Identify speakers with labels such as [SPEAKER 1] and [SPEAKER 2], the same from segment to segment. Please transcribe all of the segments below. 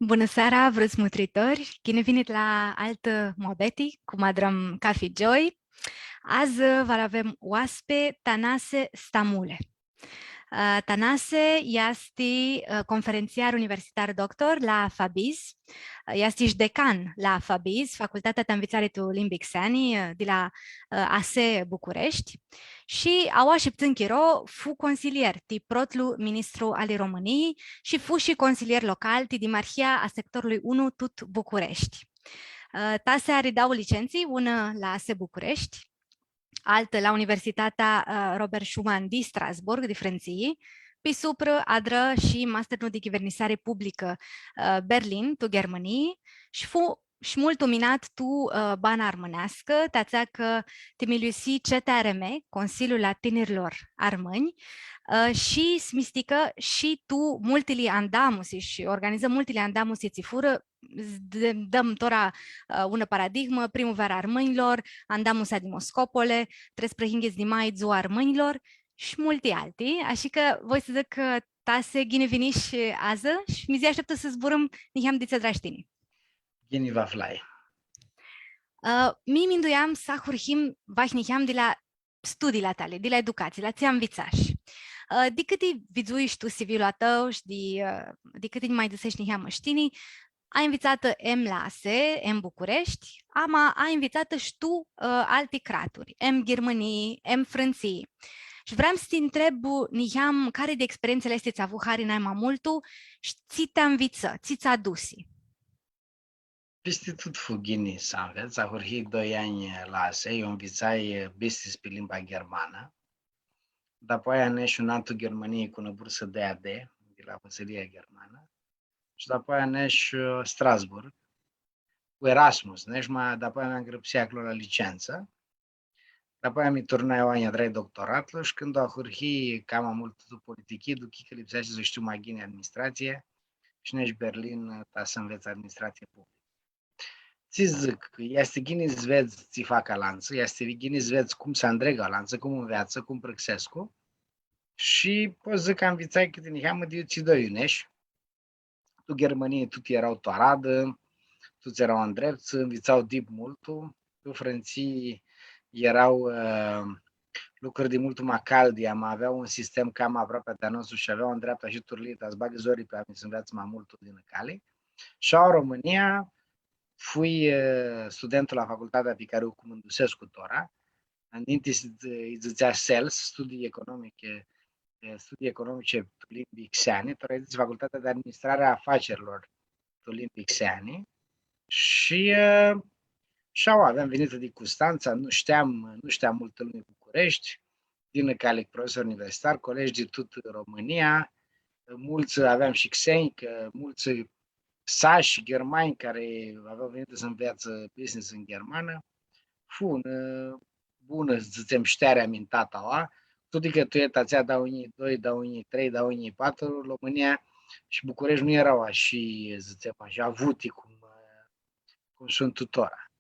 [SPEAKER 1] Bună seara, vrăsmutritori! Bine venit la altă Moabeti cu Madram Coffee Joy. Azi vă avem oaspe Tanase Stamule. Tanase este conferențiar universitar doctor la FABIS, este și decan la FABIS, Facultatea de Învățare tu Limbic Sani de la ASE București și a oașepțân chiro fu consilier ti protlu ministru al României și fu și consilier local ti dimarhia a sectorului 1 tot București. Tase aridau licenții, una la ASE București, altă la Universitatea Robert Schuman di Strasburg, di Franții, pe supra adră și masterul de ghivernisare publică Berlin, tu Germanii, și fu și mult luminat tu bana armânească, tațea că te milusi CTRM, Consiliul la Tinerilor Armâni, și smistică și tu multili andamusi și organiză multili andamusi ți fură, dăm tora una paradigmă, primăvara armânilor, andamusa di Moscopole, trebuie di mai ziua armânilor și multe alții, așa că voi să zic că tase gine viniși ază și mi zi așteptă să zburăm niham diță draștini.
[SPEAKER 2] Gini va fly.
[SPEAKER 1] Mi minduiam să hurhim vahniham de la studiile tale, de la educație, la ți-am vițași. De câte vizuiști tu CV-ul tău și de câte mai dăsești niham măștinii, a invitat M la ASE, M București, ama a invitat și tu alte craturi, M Germanii, M Franții. Și vreau să te întreb, niham, care de experiențele astea ți-a avut hari mai multul și ți te înviță, ți-a adusi?
[SPEAKER 2] Peste tot fugini să înveți, a hurhit 2 ani la ASE, eu învățai business pe limba germană. După aia nești un altul Germaniei cu o bursă DAD, de la Văsăria Germană. Și după aia nești Strasburg, cu Erasmus, nești mai, după aia mi-am grăpsit acolo la licență. După aia mi turnai o ani a trei doctoratul și când a hurhit cam mult tot politichii, după că lipsește să știu mai gine administrație și nești Berlin, ta să înveți administrație publică. Ți zic, este gine zvezi ți fac alanță, este gine zvezi cum se îndrega alanță, cum înveață, cum prăxescu și pot zic că am învățat că din heamă de ți doi unești. Tu Germanie, tu erau toaradă, tu erau în drept, învățau dip multul, tu Franții erau lucruri de mult mai caldi, am avea un sistem cam aproape de-a nostru și aveau în dreapta și turlit, ați bagă zorii pe a mi să înveață mai multul din cale. Și în România, fui studentul la facultatea pe care o comandusesc cu tora. Înainte îi zicea SELS, studii economice Limbic Seani, tora îi zicea Facultatea de Administrare a Afacerilor Limbic Seani. Și aveam venit de Constanța, nu știam multă lume București, din calic profesor universitar, colegi de tot România, mulți aveam și xeni, mulți sași germani care aveau venit să înveață business în germană, fu bună, zicem, ștearea mintata la, tot că tu etația da unii 2, da unii 3, da unii 4, România și București nu erau așa, zicem, așa avuti cum sunt tutora.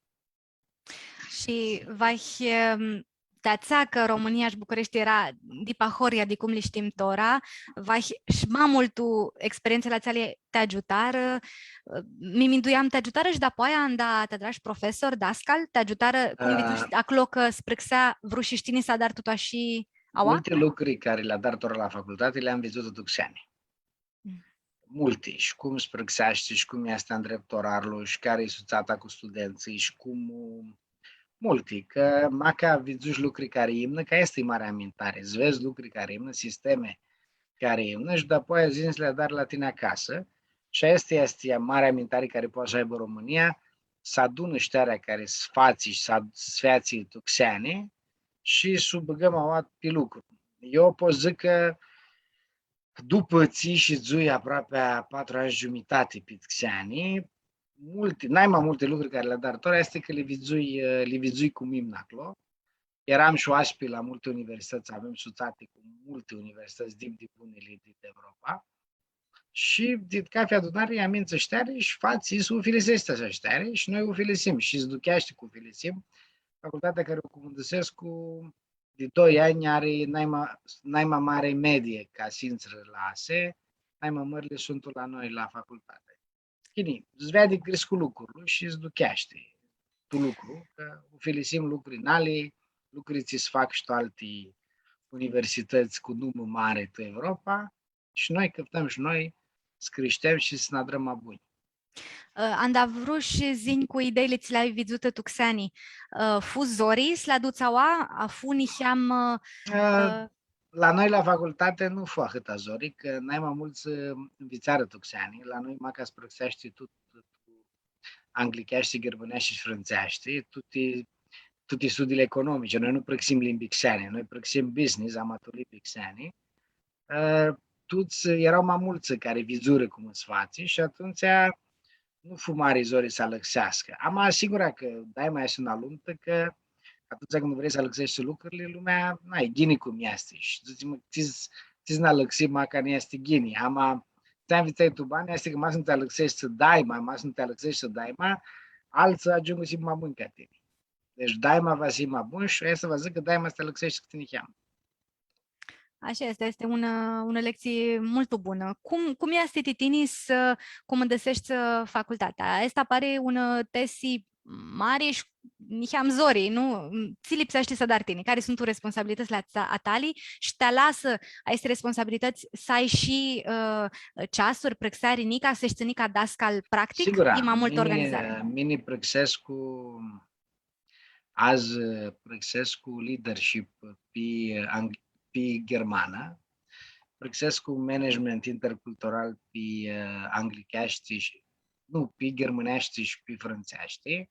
[SPEAKER 1] Și dațea că România și București era dipa horia de cum le știm tora, și mai mult tu experiențele țale te ajutară, mi-minduiam te ajutară și după aia anda te dragi profesor, dascal, te ajutară, cum viduși acolo că sprăxea vreo și știni să dar tuta și aua?
[SPEAKER 2] Multe lucruri care le-a dat ora la facultate le-am văzut tuxeani. Multe, și cum sprăxește, și cum este în dreptorarul, și care e suțata cu studenții, și cum multe, că maca vizuși lucruri care imnă, că este mare amintare, îți vezi lucruri care imnă, sisteme care imnă și după aia zi le dar la tine acasă și este mare amintare care poate să aibă România, să adună ștearea care sfații și sfeații tuxeane și să băgăm aua pe lucru. Eu pot zic că după ții și zui aproape a 4 ani jumătate pe tuxeane, n-ai mai multe lucruri care le dar tora este că le vizui cu mimna acolo. Eram și oaspe la multe universități, avem suțate cu multe universități din bunele din Europa. Și din cafea adunare amință șteare și fații să ufilesesc așa șteare și noi ufilesim și zducheaște cu ufilesim. Facultatea care o comandăsesc de 2 ani are naima mare medie ca sințră la ASE, naima mările sunt la noi la facultate. Kini, zvedi crescu lucrul și îți ducheaște tu lucru, că felisim lucruri nali, lucruri ți fac și tu alții universități cu număr mare în Europa și noi căptăm și noi să creștem și să ne adrăm mai buni.
[SPEAKER 1] Andavruš ziņku ideile ți le-ai vizut tukseni. Fu zoris la duțaua, a fu niham...
[SPEAKER 2] La noi la facultate nu fu atâta zori, că n-ai mai mulți învițară tuxeani. La noi maca sprăxești tot anglicești, gărbănești și frânțești, tutti studiile economice. Noi nu prăxim limbixeni, noi prăxim business, amatorii limbixeni. Toți erau mai mulți care vizură cum îți faci și atunci nu fu mare zori să alăxească. Am asigurat că dai mai sunt alumtă că atunci când vrei să alăxești lucrurile, lumea, n-ai, ghini cum este. Și ți-ți n-alăxi maca nu este ghini. Ți-am vițai tu bani, este că mai sunt te alăxești să dai mai sunt te alăxești să dai mai, alții ajung să mai buni ca tine. Deci daima va fi mai bun și să vă zic că daima să te alăxești că tine cheamă.
[SPEAKER 1] Așa este una lecție mult bună. Cum este titini să comandăsești facultatea? Asta pare una tesi mare și niham zori, nu? Ți lipsește să dar tine. Care sunt tu responsabilități la atali și te lasă, ai responsabilități să ai și ceasuri, prexari nica, să știi nica dascal practic?
[SPEAKER 2] Sigura,
[SPEAKER 1] E mai mult organizare.
[SPEAKER 2] Mini prexescu azi prexescu leadership pe germană, prexescu management intercultural pe anglicești și nu, pe germânești și pe frânțești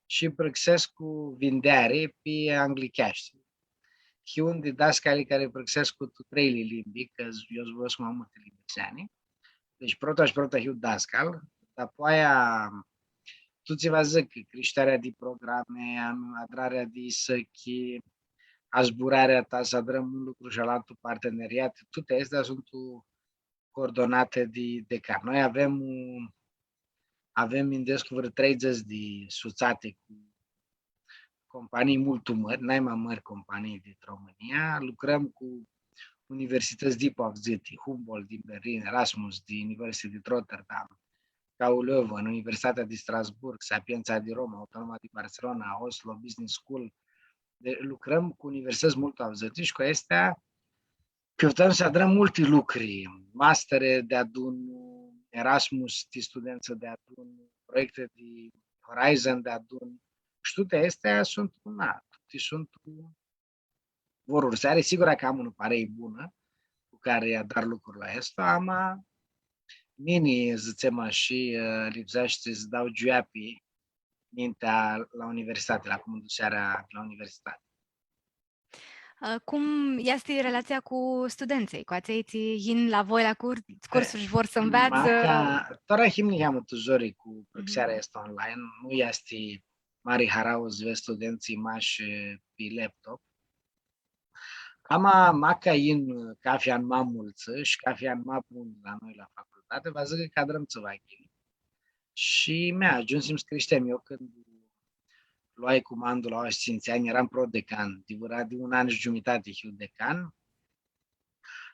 [SPEAKER 2] și prexescu vindere pe anglicești. Și unde dascalii care prexescu tu trei limbi, că eu zvăsc mai multe limbi. Deci prota hiu dascal, apoi tu ți va zic creșterea de programe, adrarea de săchi, azburarea ta să adrăm un lucru și altul parteneriat, toate astea sunt coordonate de decan. Noi avem indescu vreo 30 de suțate cu companii mult mări, n-ai mai mari companii din România, lucrăm cu universități de Pavziti, Humboldt din Berlin, Erasmus din Universitatea din Rotterdam, KU Leuven, Universitatea din Strasburg, Sapienza din Roma, Autonoma din Barcelona, Oslo Business School. Lucrăm cu universități mult Pavziti și cu astea căutăm să adrăm multe lucruri, mastere de adun, Erasmus de studență de adun, proiecte de Horizon de adun. Și toate astea sunt vor ursare, sigur că am un parei bună cu care i-a dar lucrurile astea, am mini zicem și lipsește să dau giuapi mintea la universitate, la conducerea la universitate.
[SPEAKER 1] Cum este relația cu studenții? Cu acei hin la voi la cursuri și vor să învețe?
[SPEAKER 2] Tora himni am tuzori cu prăxarea asta online, nu este mari harauz ve studenții mași pe laptop. Ama maca in cafea în mai mulță și cafea în mai bun la noi la facultate, vă zic că cadrăm ceva chini. Și mi-a ajuns să-mi creștem eu când luai comandul la Oștiințeani, eram pro-decan, de un an și jumătate și decan,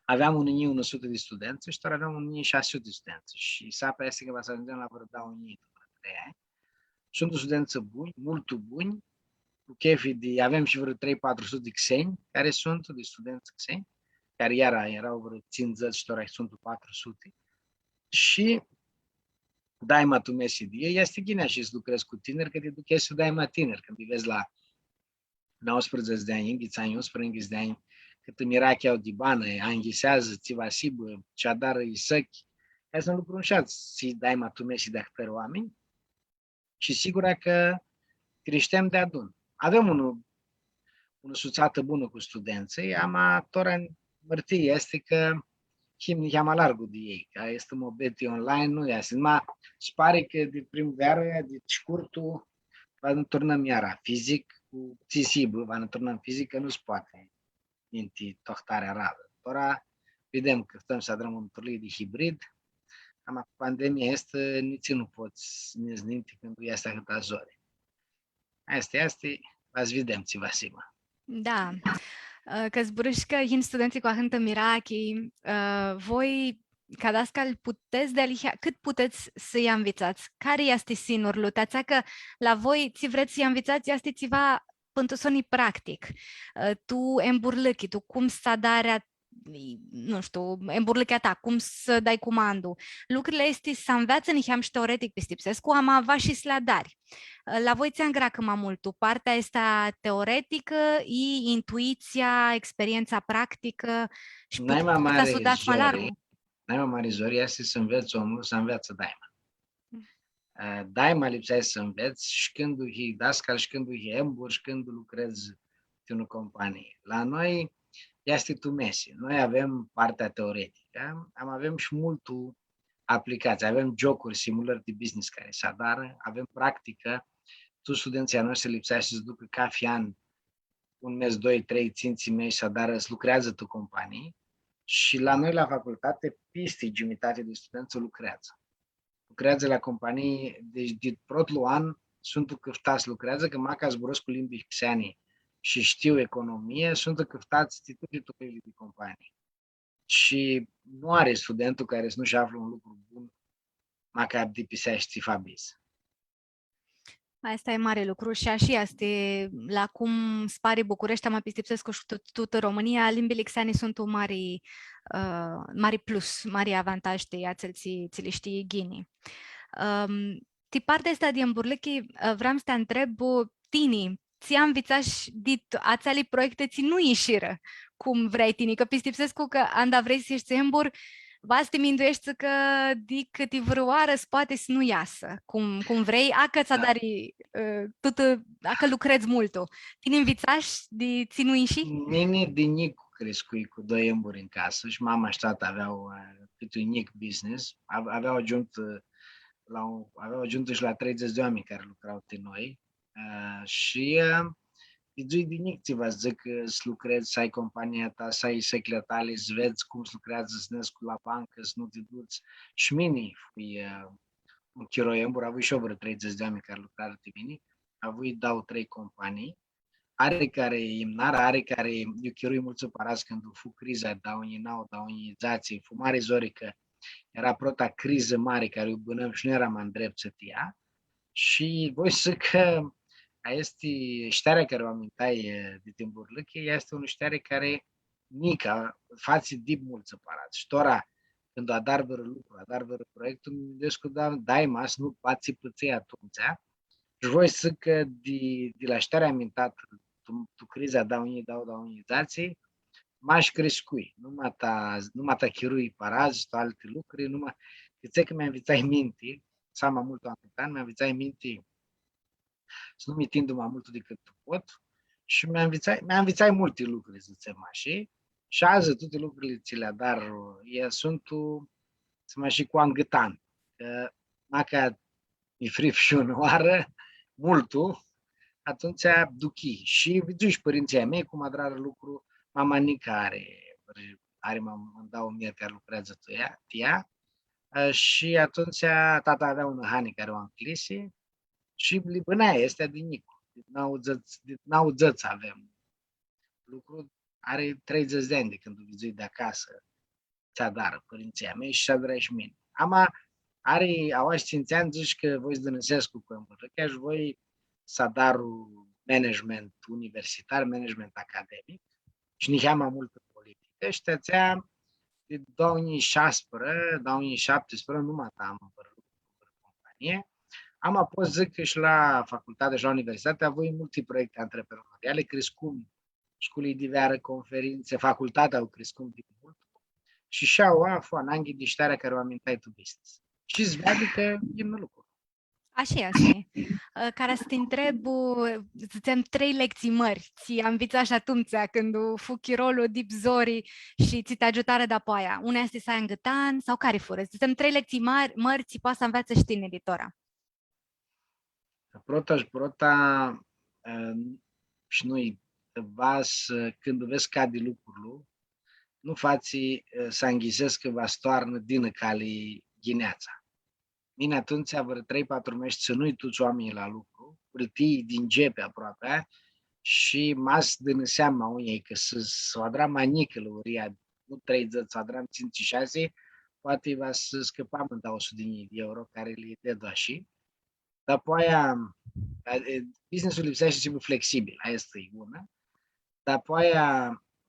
[SPEAKER 2] aveam 1.100 de studenți și doar aveam 1.600 de studenți și sapa este că va să ajungem la vreo 2.000 după 3 ani. Sunt studenți buni, mult buni, cu chefii de, avem și vreo 300-400 de xeni, care sunt de studenți xeni, care erau vreo 50 și doar sunt 400. Și daima tu mesi de ei, este ghinea și să lucrezi cu tineri, că te duchezi să daima tineri. Când îi vezi la 19 de ani, înghiți ani 11 de ani, cât îmi era cheau de bană, anghisează, ți va sibă, ce-a dară îi săchi. Hai să nu lucru înșați, să-i daima tu mesi de actări oameni și sigura că creștem de adun. Avem o suțată bună cu studenții, amatora în mărtie este că himni am alargul de ei, că este mobeti online, nu este. Ma pare că de primăvară, de scurtul, va ne turnăm iara fizic, cu țisibă, va ne turnăm fizic, că nu se poate inti tohtarea rară. Ora vedem că stăm să adrăm un turlii de hibrid, ama pandemia este, nici nu poți nezninti când este atâta zori. Asta este, v-ați vedem, ți vă sigură.
[SPEAKER 1] Da. Că zburâșcă hin studenții cu ahântă mirachi, voi ca dascăl puteți cât puteți să-i învățați? Care este sinurul? Tața că la voi ți vreți să-i învățați, este ceva pentru soni practic. Tu emburlăchi, tu cum să darea nu știu, emburlăchea ta, cum să dai comandul. Lucrurile este să învețe niheam și teoretic pe Stipsescu, am avea și sladari. La voi ți-am greacă mai mult. Tu partea asta teoretică și intuiția, experiența practică și
[SPEAKER 2] Najma
[SPEAKER 1] puteți să
[SPEAKER 2] mare
[SPEAKER 1] dați mai
[SPEAKER 2] zori,
[SPEAKER 1] larg.
[SPEAKER 2] najma mare zori este să înveți omul să învețe daima. Daima lipsește să înveți și când e dascăl, și când e embur, și când lucrezi în o companie. La noi este tu mesi. Noi avem partea teoretică, avem și multul aplicații, avem jocuri, simulări de business care se adară, avem practică, tu studenții noștri lipsește să ducă cafian un mes, doi, trei, ținții mei să adară, să lucrează tu companii și la noi la facultate peste jumătate de studenți lucrează. Lucrează la companii, deci de protlu an sunt câftați lucrează, că maca zburăsc cu limbi xeni și știu economie, sunt câftați titulii de companii. Și nu are studentul care să nu-și află un lucru bun, maca de pisești Fabiz.
[SPEAKER 1] Asta e mare lucru și așa este la cum spari București, am Pistipsescu și tot România, limbile xeni sunt un mare plus, mare avantaj de a ți le știi ghini. Ti partea asta din Burlăchi, vreau să te întreb, tini, ți-am învățat și dit ațeli proiecte ți nu ieșiră cum vrei tini, că Pistipsescu că anda vrei să ieși embur, Vas te minduiești că di câte vrăoară poate să nu iasă cum vrei, acă ți-a dari acă lucrezi multo. Tine învițași de ținu și?
[SPEAKER 2] Mine din mic crescui cu doi emburi în casă și mama și tata aveau câte un mic business, aveau ajuns și la 30 de oameni care lucrau de noi și Idui din nic ți va zic să lucrezi, să ai compania ta, să ai secretare, să vezi cum se lucrează, să nescu la bancă, să nu te duci. Și mine fui un chiroiembur, avut și vreo 30 de oameni care lucrau de mine, avut dau 3 companii, are care imnar, are care eu chirui mult supărați când fu criza, dau în izații, fu mare zori că era prota criză mare care o bânăm și nu eram în drept să tia. Și voi să că este ștarea care o amintai de Timburlăche, este o ștare care mică, față de mult separat. Și tora, când a dar vără lucru, a dar vără proiectul, îmi gândesc că dai mas, nu pați păței atunci. Și voi să că de la ștarea amintat, tu criza dau unizații, m-aș crescui. Nu ta chirui paraz, tu alte lucruri, numai că mi-a învățat minte, sama mult am mi-a învățat minte să nu mi tind mai mult decât pot și mi-a învățat multe lucruri, să zicem așa. Și azi toate lucrurile ți le dar sunt să mă și cu angătan. Că dacă mi frif și unoară, multul, atunci duchi. Și viduși părinții mei cum adrară lucru, mama Nica are mă dau mie care lucrează tia, și atunci tata avea un hani care o înclise și libânaia este din Nicu. N-audzăți avem lucru. Are 30 de ani de când o vizui de acasă ți-a dar părinția mei și și-a și mine. Au 5 ani, zici că voi zdănăsescu cu îmbărăchea și voi să darul management universitar, management academic și nici am multă politică și te-țea de 2016, nu mă am în companie. Am apoi zic că și la facultate și la universitate avui multe proiecte antreprenoriale, crescum școlii de veară, conferințe, facultatea au crescut de mult și și-au aflat în de ștarea care o amintai tu business. Și îți vede că e un lucru.
[SPEAKER 1] Așa este. Care să te întreb, zicem 3 lecții mări, ți-am învățat și atunci când fu chirolul dip zori și ți te ajutară de apoia. Una este să ai îngătan sau care fură? Zicem 3 lecții mări, ți poate să învețe și tine editora.
[SPEAKER 2] Prota și noi vas când vezi ca de lucrul, nu faci să înghizesc că va stoarnă din cali ghineața. Mine atunci vreo 3-4 mești să nu-i toți oamenii la lucru, prătii din gepe aproape, și mas din seama unei că să o adra manică la uria, nu 30, să adram 5-6, poate va să scăpăm în 200.000 de euro care le dă și. Dar apoi business-ul lipsește să fie flexibil, aia este una. Dar apoi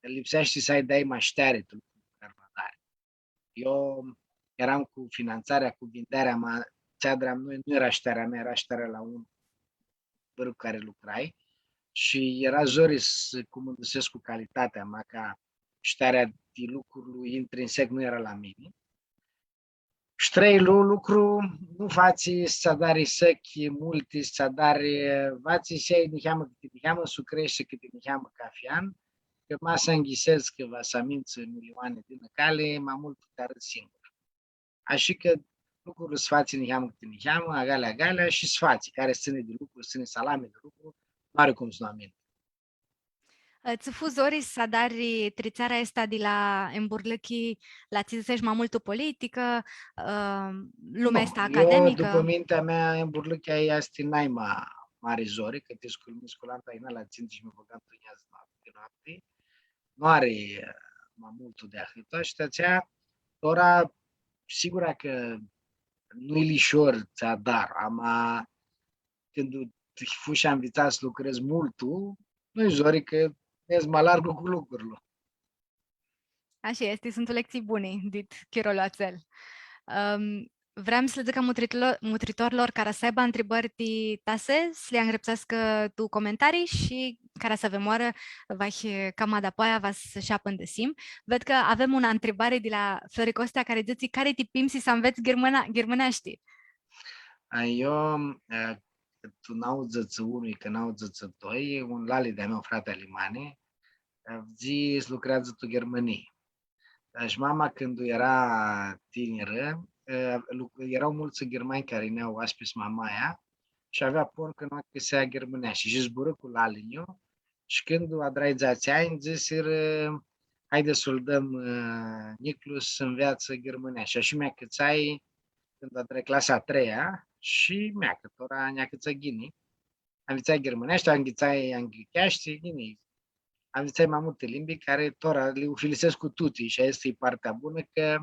[SPEAKER 2] lipsește să ai dai maștare tu armatare. Eu eram cu finanțarea, cu vinderea, nu era ștarea mea, era ștarea la un bărb care lucrai și era zori să comunducesc cu calitatea mea, ca ștarea de lucruri intrinsec nu era la mine. Și trei lucru, nu faci să dare săchi multe, să dare, vați și niheamă câte niheamă, su crește câte niheamă cafian, că ma să înghisez că va să mință milioane din cale, mai mult te arăt singur. Așa că lucruri sfații niheamă câte niheamă, agalea și sfații, care ține de lucru, ține salame de lucru, nu are cum să nu aminte.
[SPEAKER 1] Ți fu zori să dari trițarea asta de la Emburlăchi la ți zicești mai mult politică, lumea asta academică?
[SPEAKER 2] Eu, după mintea mea, în burlăchea este naima mare zori, că te sculanta ina la țintă și mă băgam în ea de noapte. Nu are mai multul de ahâta și tățea, ora, sigura că nu-i lișor ți-a dar, ama când fu și învățat să lucrezi multul, nu-i zori că ești mai largul cu lucrurile.
[SPEAKER 1] Așa este, sunt lecții bune, dit Chiroloațel. Vreau să le zic mutritorilor care să aibă întrebări de tase, să le îngrepsească tu comentarii și care să avem oară, cam adapoi va să șapă de sim. Ved că avem una întrebare de la Flori Costea care zice care te pimsi să înveți germânești?
[SPEAKER 2] Eu, tu n-audzăți unui, că n-audzăți doi, un lali de-a meu frate alimane, zi lucrează tu Germanii. Și mama când era tineră, erau mulți germani care ne-au aspis mamaia și avea porn că nu se ia germânea și zbură cu laliniu și când a draizați ani, zisiră, haide să-l dăm Niclus în viață germânea. Și așa mea câțai când a trec clasa a treia și mea că tora nea câță ghini. Am vițai germânești, am vițai anglicheaști, ghini. Am vițai mai multe limbi care tora le ufilisesc cu tutii și asta e partea bună că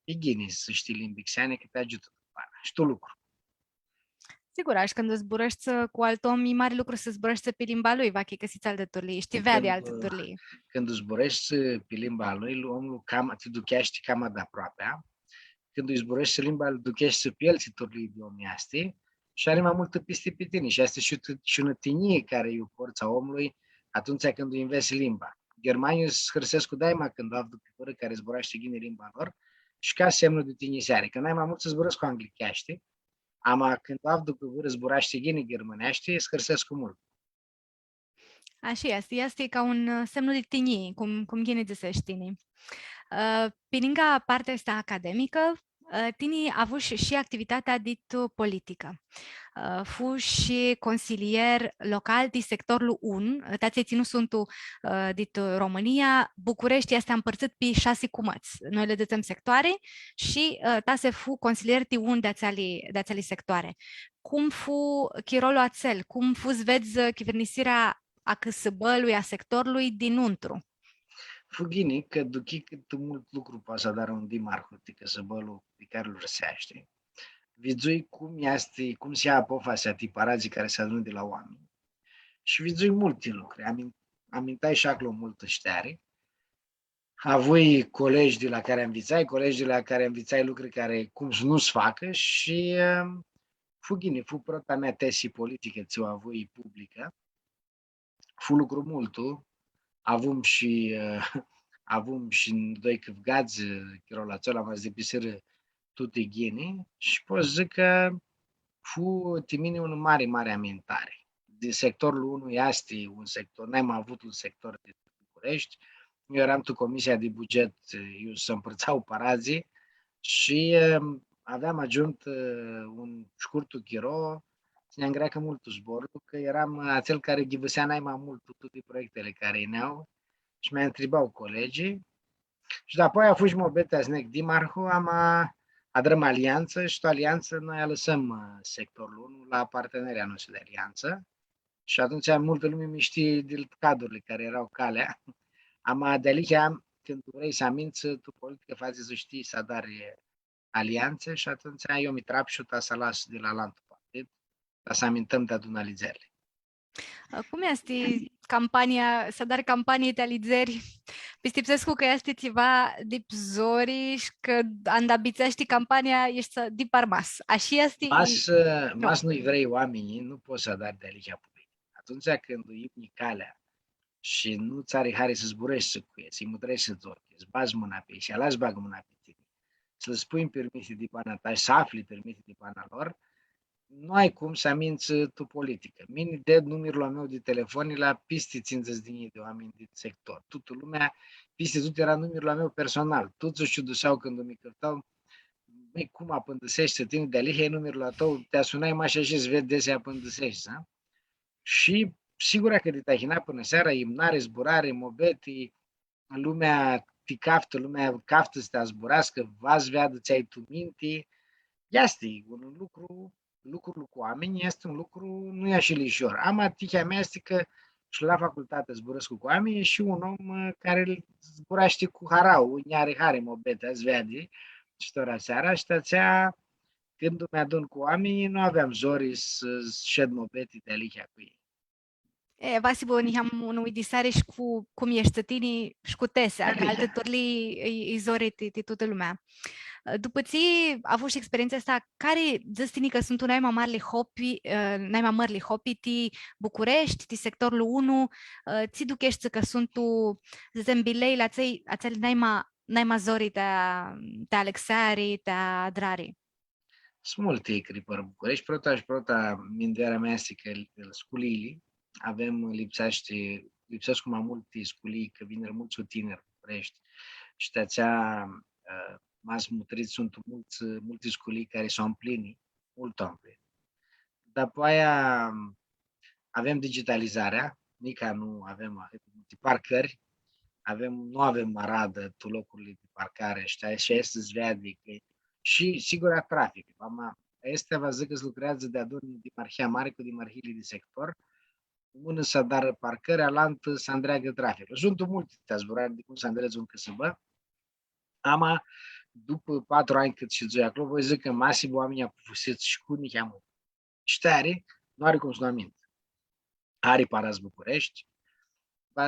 [SPEAKER 2] e ghini să știi limbi xeane că te ajută. Și tu lucru.
[SPEAKER 1] Sigur, aș când zburăști cu alt om, e mare lucru să zburăști pe limba lui, va că găsiți alte turlii, știi vea de alte turlii.
[SPEAKER 2] Când zburești pe limba lui, omul cam, te duchești cam de aproape. Când îi zburești limba, îl duchești pe el, ți turlii de omii astea și are mai multă piste pe tine. Și asta și o tânie care e forța omului atunci când îi înveți limba. Germanii îți hârsesc cu daima când au după fără care zburește ghine limba lor și ca semnul de tiniseare. Când ai mai mult să zburăști cu anglicheaște, ama când au după fără zburește ghine germânește, îți hârsesc cu mult.
[SPEAKER 1] Așa este, este ca un semnul de tinie, cum ghine zicești tine. Pe lângă partea asta academică, tine a avut și activitatea dită politică. Fu și consilier local din sectorul 1, tați ținut sunt dit România, București este împărțit pe 6 cumăți. Noi le dătem sectoare și tase fu consilier de un de ațeli sectoare. Cum fu chirolul ațel? Cum fu vezi chivernisirea a câsăbălui, a sectorului dinăuntru?
[SPEAKER 2] Fugini că duchi cât mult lucru poate să dar un dimarhu, că să bălu pe care îl răsește. Vizui cum se ia apofa să tiparazii care se adună de la oameni. Și vizui multe lucruri. Amintai și acolo multă șteare. Avui colegi de la care învițai, colegi de la care învițai lucruri care cum să nu-ți facă și fugini, fu prota mea tesi politică ți-o avui publică. Fu lucru multul. Avum și doi câvgați, chirolațola am de pisără tutte ghini și pot zic că fu timine un mare amintare. Din sectorul 1 este un sector, n-am avut un sector de București, eu eram tu comisia de buget, eu să împărțau parazii și aveam adjunct un scurtul chiro, ne-am greacă multul zborul, că eram acel care ghivăsea mai mult toate proiectele care ineau și mi-a întrebat colegii și apoi a fost mobeta snec dimarhu, adrăm alianță și o alianță noi lăsăm sectorul 1 la parteneria noastră de alianță și atunci multă lume mi știe de cadurile care erau calea. De aici când vrei să aminți, tu politică faci să știi să adari alianțe și atunci eu mi trap și ta să las de la lantul partid, dar să amintăm de adunalizările.
[SPEAKER 1] Cum este кампанія, să кампанії та лідзері? Пістіпсеску, că este ceva de zori și că andabitsești campania ești de parmas. Așa este?
[SPEAKER 2] Mas nu-i vrei oamenii, nu poți să adari de alicia publică. Atunci când îi calea și nu ți are hare să zburești să cuie, să-i mutrești să-ți ochi, să bagi mâna pe ei și alași bagă mâna pe tine, să le spui în permisii de pana ta și să afli permisii de pana lor, nu ai cum să aminți tu politică. Mine de numerul meu de telefon la piste 50 de oameni din sector. Toată lumea, piste tot era numerul meu personal. Toți își duceau când mi cărtau, băi, cum apândăsești să tine de alihe numerul tău, te-a sunai mai și îți vede dese apândăsești, da? Și sigur că de tahina până seara, imnare, zburare, mobeti, lumea te caftă, lumea caftă să te zburască, vas veadă, ți-ai tu minte. Este un lucru cu oameni, este un lucru, nu e așa lișor. Am atihea mea este că și la facultate zburăsc cu oameni și un om care zburaște cu harau, nu are hare mobete, azi vede, și tora seara, și tățea, când îmi adun cu oamenii, nu aveam zori să șed mobete de alihea cu ei.
[SPEAKER 1] Vasi, bo niham unui disare și cu cum ești tini și cu tesea, că alte torli îi zori de toată lumea. După ți a avut și experiența asta, care zăstini că sunt unai mai mari hopi ti București, ti sectorul 1, ți duchești că sunt tu zembilei la ței nai zori te Alexari, te Drari.
[SPEAKER 2] Sunt multe cripări București, prota minderea mea este că sculii lipsesc mai multe sculii, că vin mulți tineri București și tățea mas mutriți sunt mulți sculii care s-au împlinit, mult împlinit. După aia avem digitalizarea, nica nu avem parcări, nu avem maradă tu locurile de parcare și este zveadic și sigur trafic. Este va zic că lucrează de adun din Marhia Mare cu din Marhile de sector, unul să dar parcări, alant să îndreagă trafic. Sunt multe zburări de cum să îndreagă un căsăbă. Ama după 4 ani cât și zoi acolo, voi zic că masiv oamenii au fusit și cu nici amul. Și tare, nu are cum să nu amint. Are Paras București,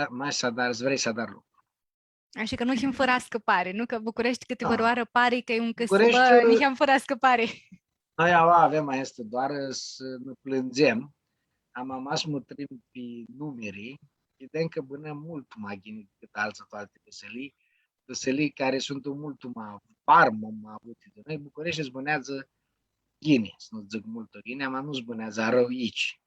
[SPEAKER 2] mai să dar, vrei să dar lucru.
[SPEAKER 1] Așa că nu him fără scăpare, nu că București câte oară pare că e un
[SPEAKER 2] București,
[SPEAKER 1] căsăbă, nu him fără scăpare.
[SPEAKER 2] Noi avem mai este doar să ne plângem, am amas mutrim pe numerii, vedem că bână mult mai ghini decât alții toate veselii care sunt mult mai parmă mai avute de noi. București zbânează ghine, să nu zic mult ghine, ama nu zbânează rău aici.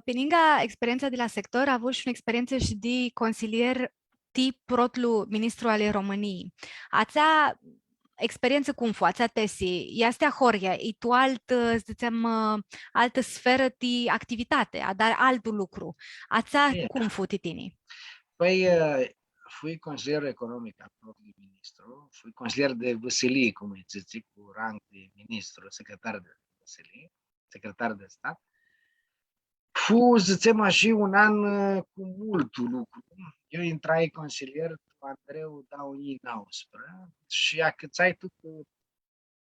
[SPEAKER 1] Pe lângă experiența de la sector, a avut și o experiență și de consilier tip protlu ministru ale României. Ațea experiență cum fu, ațea tesi, este Jorge, e tu altă sferă de activitate, a dar altul lucru. Ațea cum fu titini?
[SPEAKER 2] Păi, fui consilier economic al propriului ministru, fui consilier de văsălie, cum îi zice, cu rang de ministru, secretar de văsălie, secretar de stat. Fu, zicem așa, un an cu mult lucru. Eu intrai consilier cu Andreu Dauni Nauspre și a câțai tot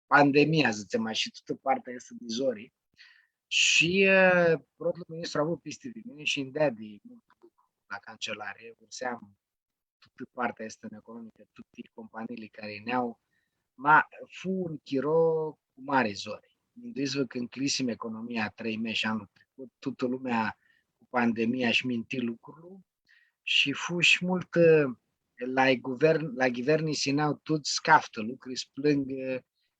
[SPEAKER 2] pandemia, zicem așa, toată partea asta de zori. Și propriul ministru a avut piste de mine și îmi dea de mult lucru la cancelare. Urseam toată partea asta economică, toate companiile care ne-au, ma fu un chiro cu mare zori. Gândiți-vă că înclisim economia 3 mesi anul trecut, toată lumea cu pandemia și minti lucrul și fu și mult la guvernii sineau tot scaftă lucruri, splâng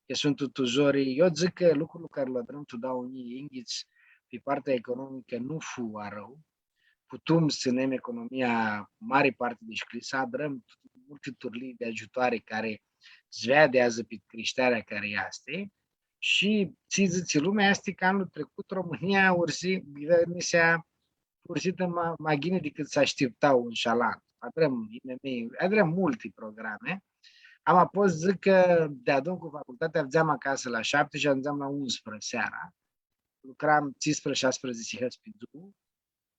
[SPEAKER 2] că sunt tutuzori. Eu zic că lucrul care l-a drăm tu dau unii inghiți pe partea economică nu fu rău. Putem să ținem economia mare parte de șclisa, adrăm multe turlii de ajutoare care zveadează pe creșterea care este și ți lumea este că anul trecut România guvernisia ursită mai ghine decât să așteptau în șalan. Adrăm multe programe. Am apoi zic că de adun cu facultatea aveam acasă la 7 și aveam la 11 seara. Lucram 15-16 hăți pe zi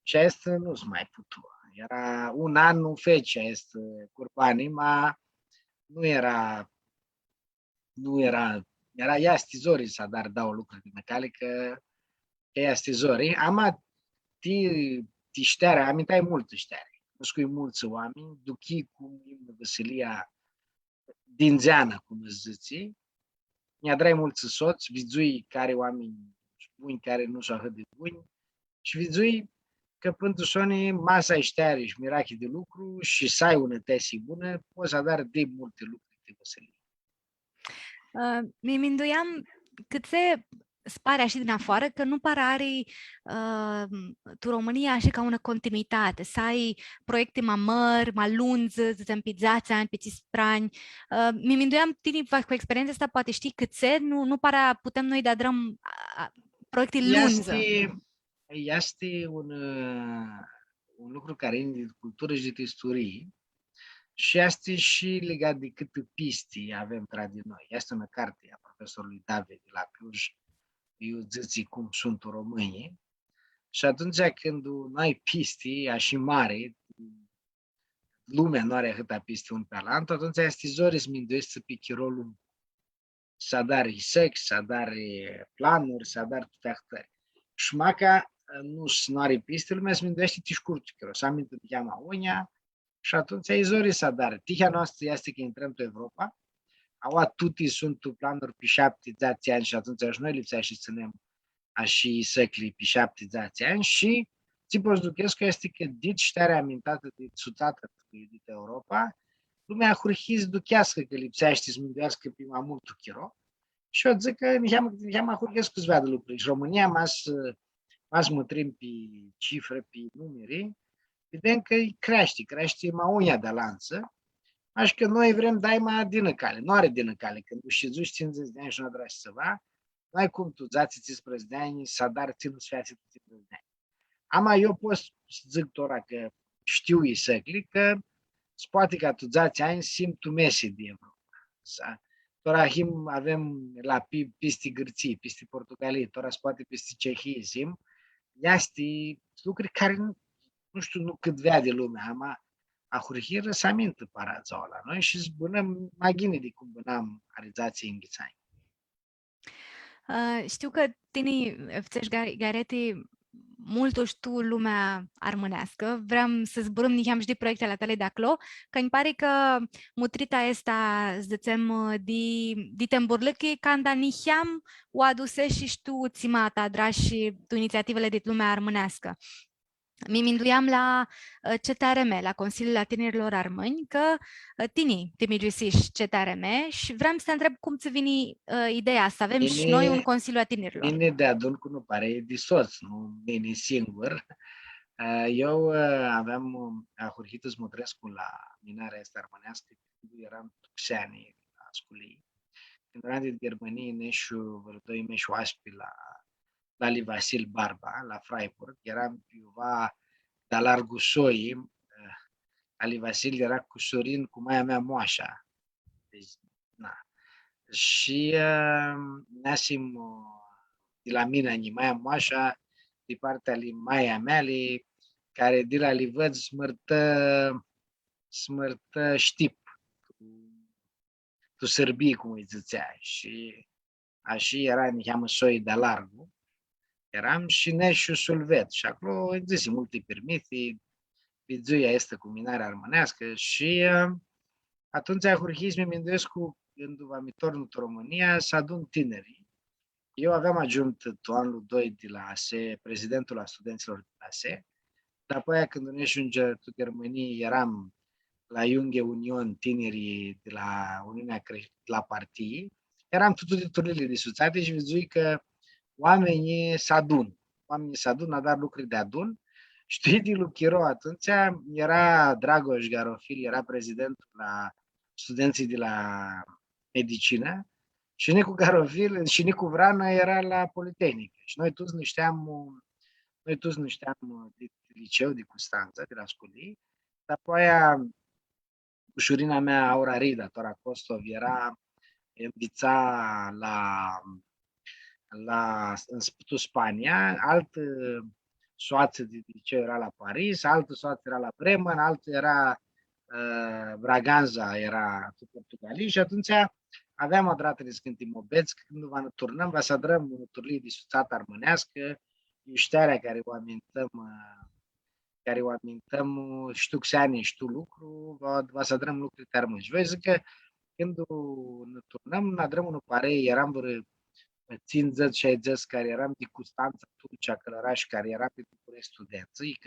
[SPEAKER 2] Și asta nu se mai putea. Era un an nu fece asta curbanii, ma nu era iasti zori să dar dau lucruri din cale că iasti zori. Ama ti ștere, amintai mult ștere. Nu scui mulți oameni, duchi cu Vasilia din zeană, cum îți zici, mi-a mulți soți, vizui care oameni buni, care nu sunt atât de buni, și vizui că pentru Sony masa ștere și mirachi de lucru și să ai una tesi bună, poți să dar de multe lucruri de Vasilia.
[SPEAKER 1] Mi minduiam cât se spare așa din afară că nu pare are tu România așa ca una continuitate, să ai proiecte mai mari, mai lungi, zicem, pe 10 ani, pe 15 ani. Mi minduiam tine cu experiența asta, poate știi cât se, nu pare putem noi da drăm proiecte lungi.
[SPEAKER 2] Este un lucru care e de cultură și de istorie și este și legat de câte piste avem tra din noi. Este una carte a profesorului David de la Cluj, eu zic cum sunt românii, și atunci când nu ai piste așa mare, lumea nu are atâta piste un pe altă, atunci este zori să minduiești să pichi rolul să dar sex, să dar planuri, să dar toate actări. Și maca nu are piste, lumea se minduiește tișcurci, că o să aminte de cheama unia, și atunci e zori să dar. Tihea noastră este că intrăm pe Europa, au tuti sunt planuri pe 70 ani și atunci și noi lipsea și ținem și săcli pe 70 ani și Țipos Duchescu este că dit ștarea amintată de țuțată de Europa, lumea hurhiz duchească că lipsește să mândească pe mai mult chiro și eu zic că nici hurhiz cu zveadă lucruri. Și România mas mătrim pe cifre, pe numeri, vedem că crește mai unia de lanță, așa că noi vrem dai mai din cale, nu are din cale, când și zuci 50 de ani și nu adrași să va, nu ai cum tu zați 15 de ani să dar ținut sfeații 15 de ani. Ama eu pot să zic tora că știu isăcli că poate că tu zați ani simt tu mese de Europa. Tora him avem la pisti Gârții, pisti Portugalii, tora poate pisti Cehii sim, este lucruri care nu știu nu cât vea de lumea, ama a hurhiră să amintă parața la noi și zbunăm magine de cum bânam arizații în Ghițani.
[SPEAKER 1] Știu că tine fțești gareti mult știu lumea armânească. Vreau să zburăm nici și de proiectele tale de acolo, că îmi pare că mutrita asta, zicem, de temburlăchi, când nihiam o aduse și știu țimata, dragi, tu inițiativele de lumea armânească. Mi-minduiam la CTRM, la Consiliul Tinerilor Armâni, că tini te mijuisiși CTRM și vreau să te întreb cum ți vine ideea să avem și noi un Consiliu a Tinerilor.
[SPEAKER 2] Mine de adun cu nu pare de soț, nu mine singur. Eu aveam Ahurhitus Mudrescu la minarea asta armânească, când eram tuxeani la Sculii. Când eram din Germania, neșu, vărdoi meșu aspi la Livasil Barba, la Freiburg, eram piuva de largul Soi, Ali Vasil era cu Sorin, cu maia mea moașa. Deci, na. Și nasim de la mine în maia moașa, de partea lui maia mea, care de la li văd smărtă știp, tu sărbii, cum îi zicea. Și așa era, ne cheamă Soi de largul. Eram și neșu Sulvet. Și acolo, îi zis, multe permisii, vizuia este cu minarea armânească și atunci Hurhis Mimindescu, când v-am întors în România, să adun tinerii. Eu aveam adjunct anul 2 de la ASE, prezidentul a studenților de la ASE, dar apoi când ne ajunge în Germania, eram la Junghe Union, tinerii de la Uniunea la partii, eram totul de turnile de societate și vizui că oamenii se adun. Oamenii se adun, dar lucruri de adun. Știi de lui Chiro atunci, era Dragoș Garofil, era prezidentul la studenții de la medicină și Nicu Garofil și Nicu Vrană era la Politehnică. Și noi toți nu știam de liceu, de Constanța, de la Sculii. Dar apoi ușurina mea, Aura Rida, Tora Kostov, era învița în Spania, alt soață de liceu era la Paris, altul soață era la Bremen, altul era Braganza, era în Portugalia și atunci aveam adrată de scânti mobeți, când vă turnăm, vă să drăm un turlii de suțată armânească, iuștearea care o amintăm, știu xani, știu lucru, vă să drăm lucruri termâși. Voi zic că când ne turnăm, ne drăm un parei, eram vreo 50-60 care eram de Constanța, Turcia, Călăraș, care era pe București studenții,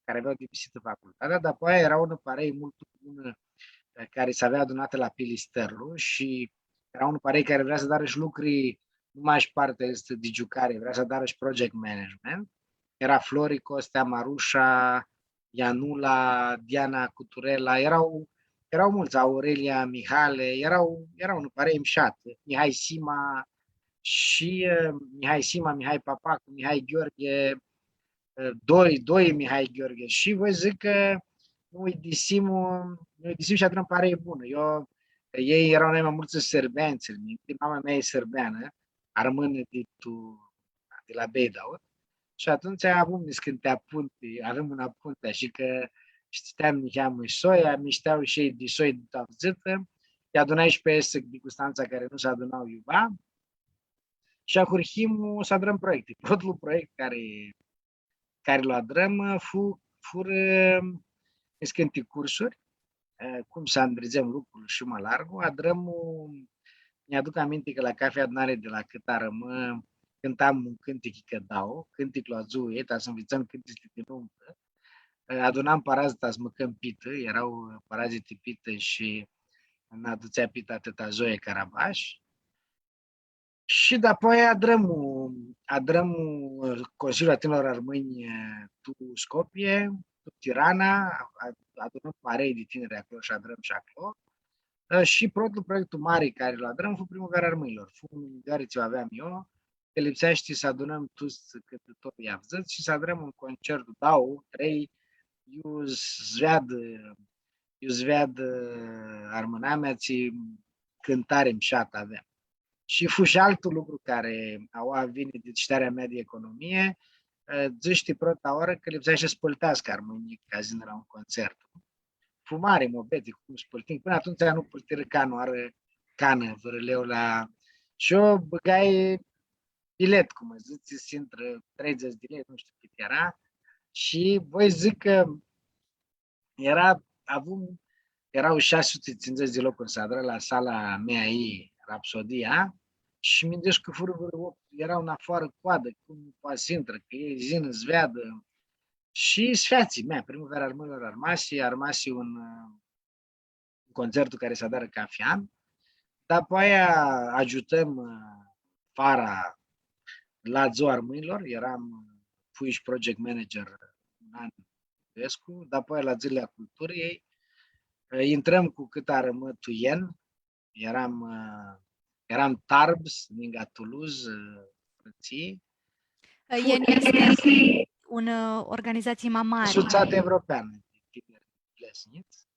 [SPEAKER 2] care aveau de vizită facultatea, dar apoi era un parei mult bun care se avea adunată la Pilisterlu și era un parei care vrea să dară și lucruri, nu mai și parte este de jucare, vrea să dară și project management. Era Flori Costea, Marușa, Ianula, Diana Cuturela, erau mulți, Aurelia, Mihale, erau un parei îmșat, Mihai Sima și Mihai Papacu, Mihai Gheorghe, doi Mihai Gheorghe și vă zic că noi disim și atunci pare e bună. Ei erau mai mulți sărbeani, mama mea e sărbeană, rămâne de la Beidaut și atunci avem când avem un apunte și că știam mi soia, mi știau și ei de soi de tavzită, i adunai și pe esec de Constanța care nu se adunau iuba și acurhim să adrăm proiecte. Totul proiect care l adrăm fură scânti cursuri, cum să îndrăzem lucrurile și mai larg, adrăm, mi-aduc aminte că la cafea adunare de la Cătarămă cântam un cântec că dau, cântecul azul, eta să învățăm cântecul de nuntă, adunam parazita să mâncăm pită, erau parazite pită și ne aducea pită atâta Zoe Carabaș, și apoi adrăm Consiliul Atenilor Armâni tu Scopie, tu Tirana, adunăm marei de tineri acolo și adrăm și acolo. Și proiectul mare care îl adrăm fu Primăvara Armânilor. Fu un care ți aveam eu, că lipsește să adunăm toți cântătorii avzăți și să adrăm un concert dau, 3, eu zved armânamea ți cântare mșat aveam. Și fu și altul lucru care au venit de starea mea de economie, ziști prota oră că lipsește să spăltească armânii ca zi la un concert. Fu mare, mobete, cum spăltim. Până atunci nu păltiră canul, are cană, vărăleu la... Și eu băgai bilet, cum ziceți, intră 30 de lei, nu știu cât era. Și voi zic că erau 650 de locuri să adră la sala mea ei, Rapsodia, și mi că fără erau în afară coadă, cum poate să intră, că ei zină, zveadă. Și sfeații mea, Primăvara Armânilor armasi un concertul care s-a dat ca fian, dar apoi ajutăm Fara la Ziua Armânilor, fui și project manager un an Vescu, dar apoi la Zilele Culturii, intrăm cu cât a rămât Ien, eram Tarbs, Ninga Toulouse, frății.
[SPEAKER 1] Ien este o organizație mai mare.
[SPEAKER 2] Asociația Europeană de Tineri Plesniți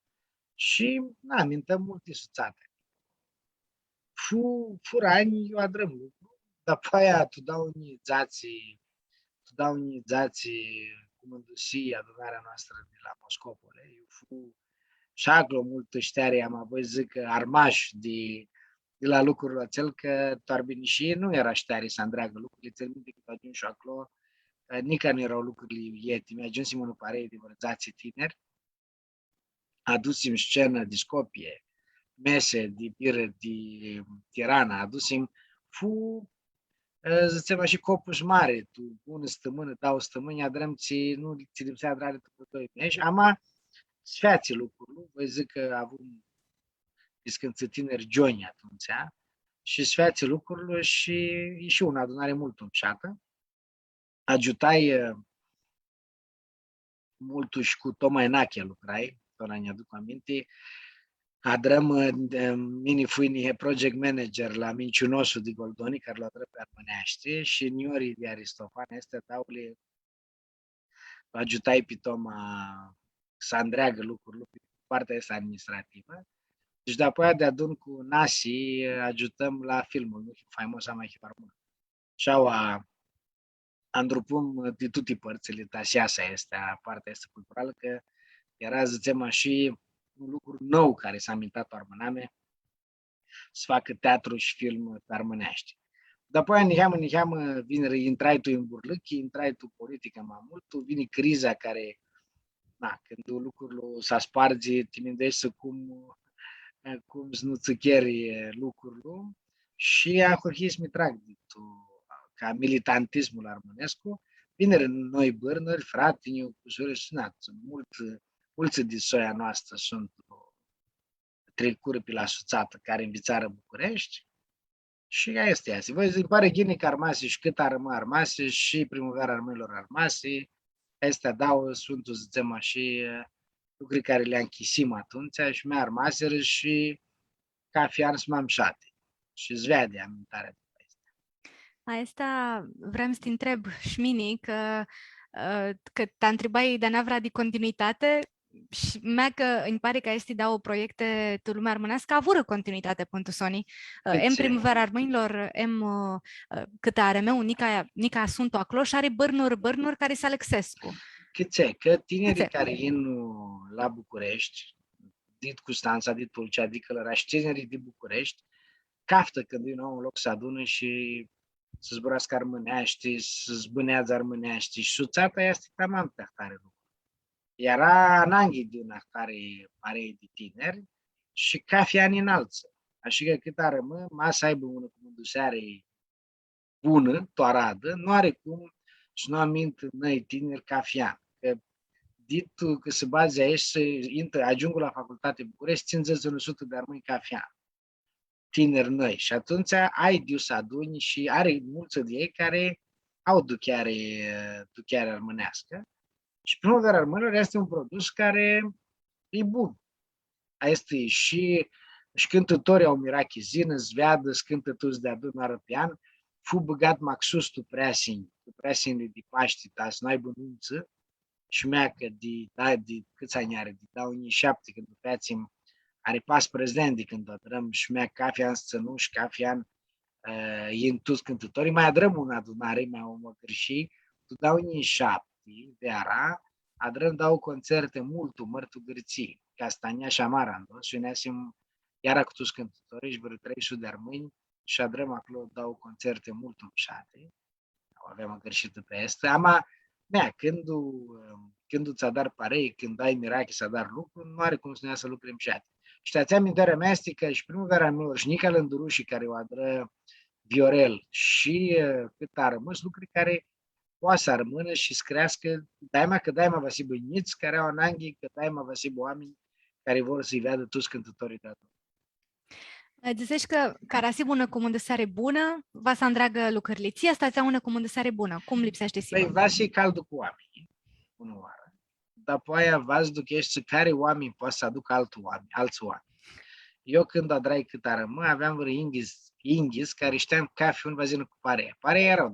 [SPEAKER 2] și amintăm multe asociate. Fură ani, eu adrăm lucru, dar pe aia tu dau inițiații cum îndusi adunarea noastră de la Moscopole. Eu și acolo multă șteare am avut, zic, armași de la lucrul acel, că Toarbini și nu era șteare să întreagă lucrurile, ți-l minte că ajung și acolo, nici nu erau lucrurile ieti, mi-ajunsem în parei de vărăzații tineri, adusem scenă de Scopie, mese de biră de Tirana, adusem zicem și copuș mare, tu ună stămână, două stămâni, adrăm nu ți lipsea adrare tu 2 mesi, ama sfeații lucruri, voi zic că avem discânță tineri Johnny atunci, și sfeații lucrurile și una adunare mult împșată. Ajutai mult și cu Toma Enache lucrai, tot ne aduc aminte. Adrăm mini-fuini project manager la Minciunosul de Goldoni, care l-a pe armâneaște, și Niorii de Aristofan, este taule, ajutai pe Toma să îndreagă lucrurile pe partea asta administrativă. Și de apoi de adun cu Nasi ajutăm la filmul, nu faimoasa mai hiparmână. Și Andrupum de tutti părțile, ta și așa este partea asta culturală, că era, zicem, și un lucru nou care s-a mintat armâname, să facă teatru și film pe armânești. După aia, niheamă, vine, intrai tu în burlâchi, intrai tu politică mai mult, tu vine criza care, când lucrurile s-a sparge, te gândești să cum să nu-ți chieri lucrurile și a hurhis mi trag de tu, ca militantismul armânescu, vine noi bărnări, fratini, cu sore sunat, mulți din soia noastră sunt trecură pe la suțată care în vițară București și ea este asta. Voi îmi pare ghine că armase și cât armase și primăvara armăilor armase, astea dau Sfântul zicem și lucruri care le-a închisim atunci și mi-a armaseră și cafea să m-am șate. Și îți vede amintarea.
[SPEAKER 1] Asta vreau să te întreb, Șmini, că te întrebai de navra de continuitate și mea că îmi pare că este dau proiecte tu lumea armânească avură continuitate pentru Sony. Em primăvara armânilor, câte are meu, nica Asunto acolo și are bărnuri care se Alexescu.
[SPEAKER 2] Că tinerii care vin la București, dit Constanța, dit Tulcea, dit Călăraș, tinerii din București, caftă când vin un loc să adună și să zburească armânești, să zbânează armânești și suțata este cam pe tare lucru. Era Nanghi din care are de tineri și cafea înalță. Așa că cât ar rămâne, să aibă una cu mândusare bună, toaradă, nu are cum și nu amint noi tineri cafea. Că ditul că se baze aici să ajungă la facultate București 50% de armâni cafea. Tineri noi. Și atunci ai de să aduni și are mulți de ei care au duchiare armânească. Și primăvara armânilor este un produs care e bun. Este și cântătorii au mirat chizină, zveadă, cântătoți de adun arăpian, fu băgat maxus tu preasini de Paști, ta să n-ai bănunță, și meacă de câți ani are, de dau unii 7, când peațim are pas prezent de când adrăm și mea cafea în stănuși, cafea în toți cântătorii, mai adrăm un adunare, mai o mă greși, tu dau unii 7, de ara, adrăm dau concerte mult, mărtu gârții, Castania și Amarando, și uneasim iar cu toți cântătorii și vreo 300 de armâni și adrăm acolo dau concerte mult umșate, avem o greșită pe asta, ama, când ți-a dar parei, când ai mirache să dar lucru, nu are cum să lucruri mșate. Și te-ați amintirea mea este că și primăvara mea, și Nica Lândurușii care o adră Viorel și cât a rămas lucruri care poate să rămână și să crească daima va fi băiniți care au ananghi, că daima va fi oameni care vor să-i vadă toți cântătorii de atunci.
[SPEAKER 1] Zicești că carasi bună cu mândăsare bună, va să îndreagă lucrările. Ție asta una cu mândăsare bună. Cum lipsește Simon?
[SPEAKER 2] Păi va și caldul cu oamenii, bună oară. După aia v-ați duceți care oameni poate să aducă alți oameni. Eu când adrai cât a rămân, aveam vreo inghis care știam cafe un vazină cu parea. Parea erau 2-3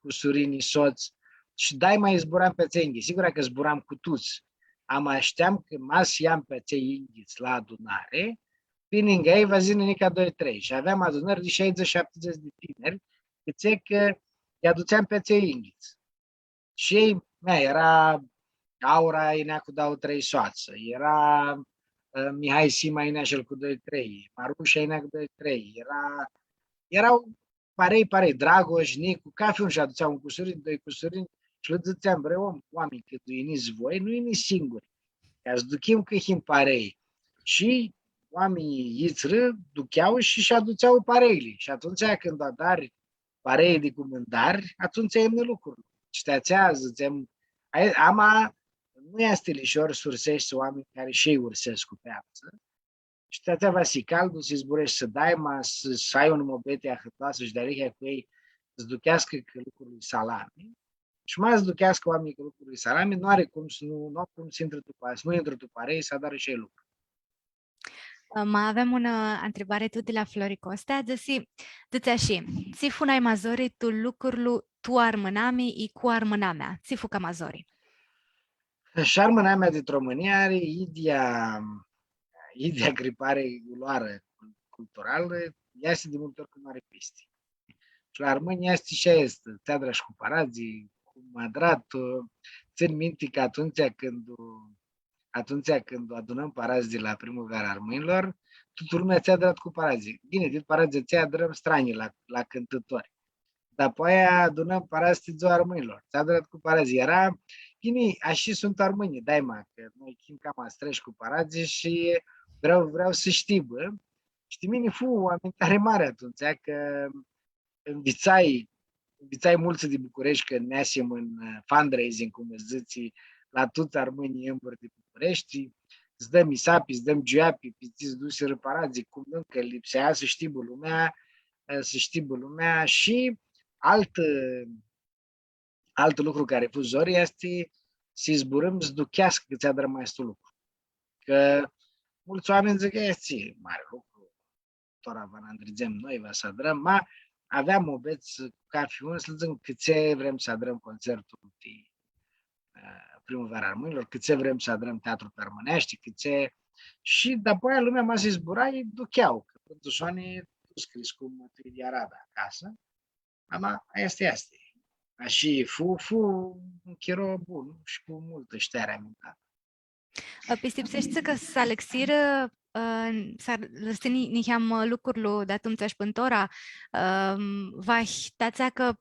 [SPEAKER 2] cusurini soți și dai mai zburam pe ței inghis. Sigur că zburam cu toți. Am știam că mas iam pe ței inghis la adunare, prin ei vazină nica 2-3 și aveam adunări de 60-70 de tineri, că îi aduceam pe ței inghis. Și ei, era Aura Inea cu dau 3 soață, era Mihai Sima Inea și cu 2-3, Marușa Inea cu 2-3, erau parei, Dragoș, Nicu, cafiun și aduceau un cusurin, 2 cusurini și le ziceam, vreau oameni că duiniți voi, nu e singuri, ca să ducem că him parei. Și oamenii ițră, duceau și aduceau pareile. Și atunci când adari parei de cumândari, atunci e lucruri. Și te-ațea, zicem, ama nu este lișor să ursești oameni care și ei ursesc cu peapță. Și te-ațea va si caldul, să zburești să dai, să ai un mobete ahătoasă și de cu ei, să duchească că lucrul salami. Și mai să duchească oamenii că lucrul salami, nu are cum să intră tu parei, să nu intră tu parei, să adară și ei lucruri.
[SPEAKER 1] Mai avem una întrebare tu de la Floricostea, zice și, ți funai mazori tu lucrul tu armânami i cu armânamea, ți fuca mazori.
[SPEAKER 2] Și armânamea de România are idea gripare uloară culturală, iasă de multe ori că nu are piste. Și la armâni este și este, teadra și cu parazii, cu madratul. Țin minte că atunci când adunăm parazii de la primăvara armânilor, toată lumea ți-a dat cu parazii. Bine, dit parazii ți-a adunăm stranii la cântători. Dar apoi adunăm parazii ziua armânilor. Ți-a dat cu parazii. Era, bine, așa sunt armânii, dai mă, că noi chim cam astreși cu parazii și vreau să știi, bă. Știi, mine, o amintare mare atunci, că învițai mulți de București că neasem în fundraising, cum îți zici, la toți armânii îmbăr de București, îți dăm isapi, îți dăm giuapi, îți duci reparații, cum încă lipsea să știi lumea și alt lucru care a fost zori este să zburăm să duchească că ți-a rămas tu lucru. Că mulți oameni zic că este mare lucru, tora vă îndrăgem noi, vă să adrăm, aveam o beță ca fiun să zic cât vrem să adrăm concertul de primăvara armânilor, cât vrem să adrăm teatru pe armânești, și după lumea m-a zis zburai, ducheau, că pentru soane tu scris cu mătui de Arada acasă, ama este. Și fu un chiro bun și cu multă ștere amintată.
[SPEAKER 1] Pistipsești că s Aleksir niham lucrul de atunci pântora, vaș că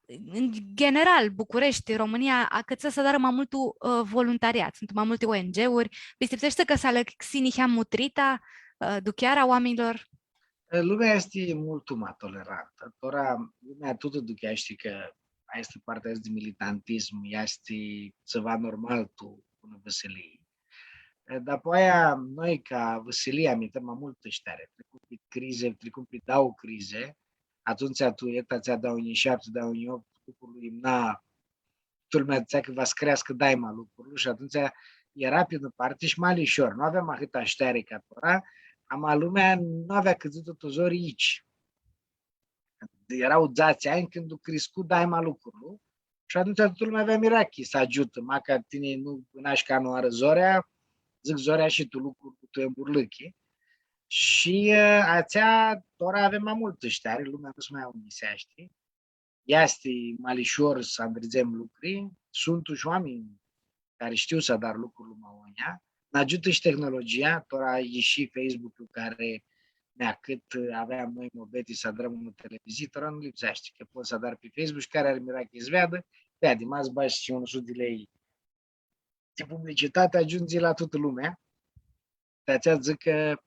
[SPEAKER 1] în general, București, România, a cățat să dară mai mult voluntariat, sunt mai multe ONG-uri. Pistipsești că s Aleksir niham mutrita, ducheara oamenilor?
[SPEAKER 2] Lumea este mult mai tolerantă. Tora, lumea tot duchește că este partea de militantism, este ceva normal tu până veselie. Dar apoi noi ca veselie amintăm mai multă ștare. Trecum pe două crize, atunci tu ți-a dau în 7, dau în 8, lucrul imna, lumea zicea că va să crească daima lucrul și atunci era pe o parte și mai ușor. Nu aveam atâta ștare ca tora, ama lumea nu avea căzut totozori aici. Erau zați ani când a crescut daima lucrul și atunci toată lumea avea mirachi să ajută, ca tine nu naști ca nu ară zorea, zic zorea și tu lucruri cu tu în burlâchi. Și ațea, ora avem mai multă ștare, lumea nu se mai unisește. Este mai ușor să îndrăzem lucruri, sunt și oameni care știu să dar lucruri lumea oia. Ne ajută și tehnologia, ora e și Facebook-ul care cât aveam noi mobeti să adrăm în televizie, ora nu lipsește, că poți să dar pe Facebook și care are mirachi să vede, mai îți bagi și 100 de lei de publicitate, ajunge la toată lumea. De aceea zic că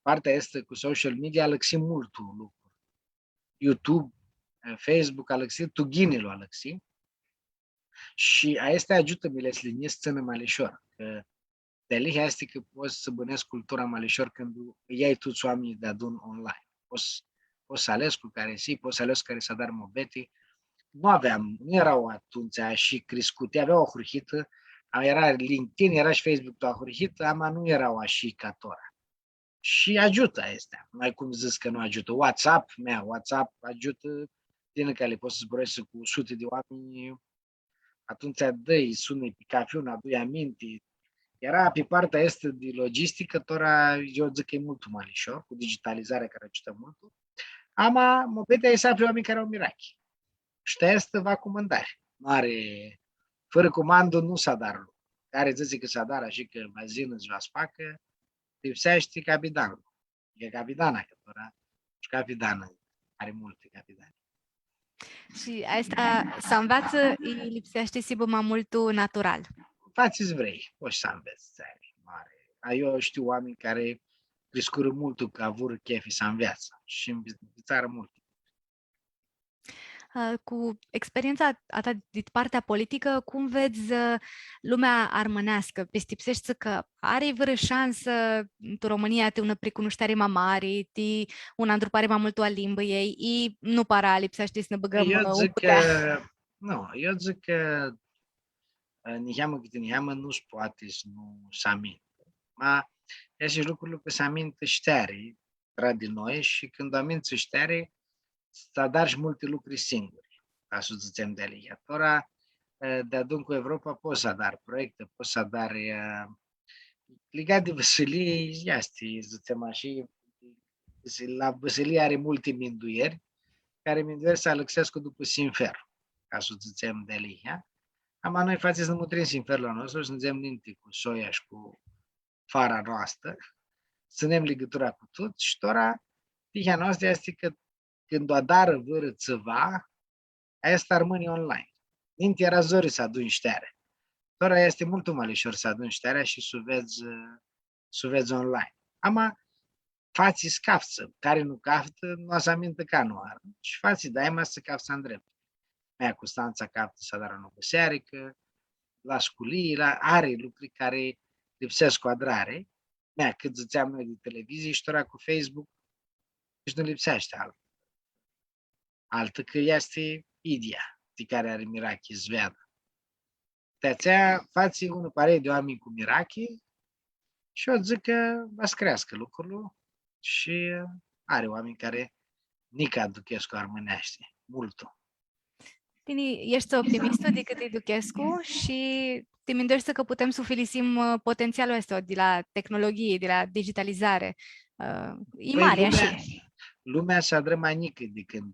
[SPEAKER 2] partea este cu social media alăxi mult lucru. YouTube, Facebook alăxi, tu ghinelu alăxi. Și asta ajută-mi le sliniesc țână mai ușor. Că de lihea este că poți să bănesc cultura mai ușor când iei toți oamenii de adun online. Poți să alegi cu care poți să alegi care să dar mobeti. Nu erau atunci și crescute, aveau o hurhită, era LinkedIn, era și Facebook-ul a hurhită, ama nu erau așa ca tora. Și ajută astea. Mai cum zis că nu ajută. WhatsApp ajută din care poți să zborești cu sute de oameni, atunci dă-i, sună-i pe cafiun, adu-i aminte. Era pe partea asta de logistică, tora eu zic că e mult mai ușor, cu digitalizarea care ajută mult. Ama mobetea e să oameni care au mirachi. Și asta va comandare. Fără comandă nu s-a dar lucru. Care zice că s-a dar așa că mazină îți va spacă, lipsește capitanul. E capitana, că ora și capitană are multe capitane.
[SPEAKER 1] Și asta să învață, îi lipsește sibă mai multul natural.
[SPEAKER 2] Faceți vrei, poți să înveți țări mare. Eu știu oameni care crescură mult ca vor chefi să înveață și învățară mult.
[SPEAKER 1] Cu experiența ta din partea politică, cum vezi lumea armânească? Pestipsești că are vreo șansă în România te una precunoștere mai mare, te una îndrupare mai mult a limbă ei, și nu para lipsește să ne băgăm
[SPEAKER 2] eu zic că niheamă nu-și poate să nu se aminte. E și lucrurile că se aminte ștere de noi și când aminti ștere, să dar și multe lucruri singuri, ca să zicem de alia. Tora, de adun cu Europa, poți să dar proiecte, poți să dar legat de veselie, este, zicem așa, la veselie are multe minduieri, care mi învers să alăxescu după Sinfer, ca să ținem de lihia. Ama noi faceți să mutrim Sinferul nostru, să ne ninti cu soia și cu fara noastră, să ne legătura cu tot și tora lihia noastră este că când o dară vără ceva, asta rămâne online. Ninti era zori să aduni ștere. Tora este mult mai ușor să aduni șterea și să vezi online. Ama fații scafță, care nu caftă, nu să amintă ca nu are. Și fații dai mai să cafță în drept. Mea cu stanța captă să dară în biserică, la școlii, are lucruri care lipsesc cu adrare. Mea, cât ziceam noi de televizie și tora cu Facebook, și nu lipsește altă că este Idia, de care are mirachi zveadă. De aceea fații unul pare de oameni cu mirachi și o zic că va să crească lucrurile și are oameni care nici aduchescu armânește, multul.
[SPEAKER 1] Tini, ești optimistă decât Educhescu și te mindești că putem să filisim potențialul ăsta de la tehnologie, de la digitalizare. E mare, așa.
[SPEAKER 2] Lumea se adră mai nică de când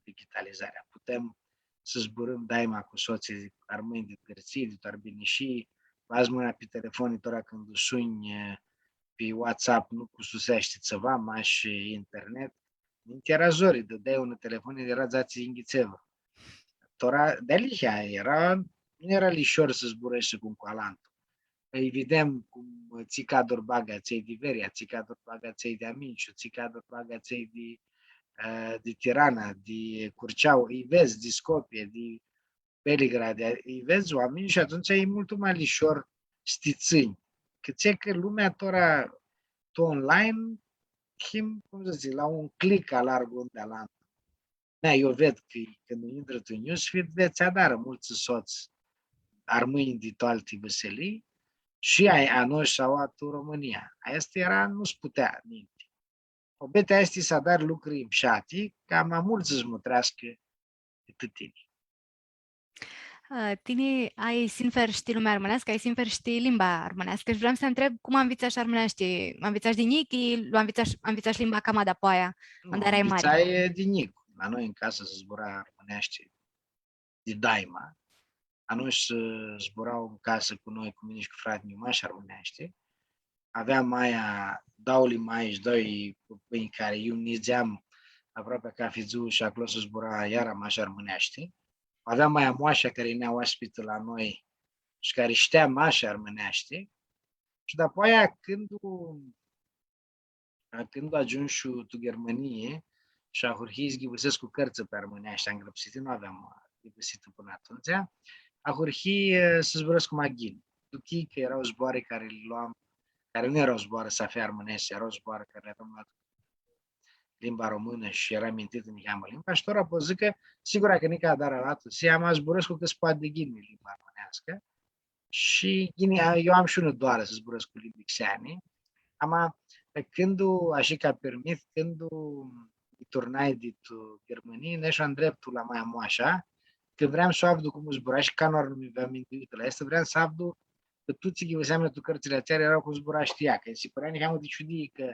[SPEAKER 2] digitalizarea. Putem să zburăm daima cu soții armâni de târții, de toarbini și azi mâna pe telefon, tora când suni pe WhatsApp, nu cu susește ceva, mai și internet, era zori, dădeai un telefon, era zați inghițevă. Tora, de-alihea nu era lișor să zburești cu un coalantul. Evident, cum țicador bagaței de Veria, țicador bagaței de Aminciu, țicador bagaței de Tirana, de Curceau, îi vezi, de Scopie, de Belgrad, îi vezi oameni și atunci e mult mai lișor stițâni. Că ți că lumea tora tot online, cum să zic, la un click alarg unde la eu ved că când intră tu în newsfeed, veți adară mulți soți armâini de toate veselii și a noi sau a tu România. Asta era, nu-ți putea ninti. O bete este să dar lucruri împșati, ca mai mult să-ți mutrească decât tine.
[SPEAKER 1] Tine, ai sinfer știi lumea armânească, ai sinfer știi limba armânească și vreau să întreb cum învățași armânești? Învățași din nichi, învățași limba cam de apoaia, unde erai mare?
[SPEAKER 2] Învățai din nic. La noi în casă se zbura armânește de daima. La noi se zburau în casă cu noi, cu mine și cu fratele meu, mai și armânește. Aveam aia, dauli mai și doi pâini care eu nizeam aproape ca fițu și acolo se zbura iară mai și armânește. Aveam aia moașa care ne-a oaspită la noi și care știa mai și armânește. Și după aia, când ajungi și tu Germanie și a hurhis ghibusesc cu cărță pe armânește, îngrăpsite, nu aveam ghibusite până atunci, a hurhi să zburăsc cu maghin. Duchi că erau zboare care le luam, care nu erau zboare să fie armânește, erau zboare care le luam limba română și era mintit în cheamă limba și tora pot zic că sigur că nica dar arată, se am zburăsc cu că spate de ghini limba românească și eu am și unul doar să zburăsc cu limbi xeani, ama când așa ca permit, când turnai de tu Germanie, neșo în dreptul la mai moașa, că vreau să aflu cum zbura și ca nu mi aveam mintit la asta, vreau să aflu că toți că înseamnă tu cărțile acelea erau cu zbura știa, că se părea nici de ciudii că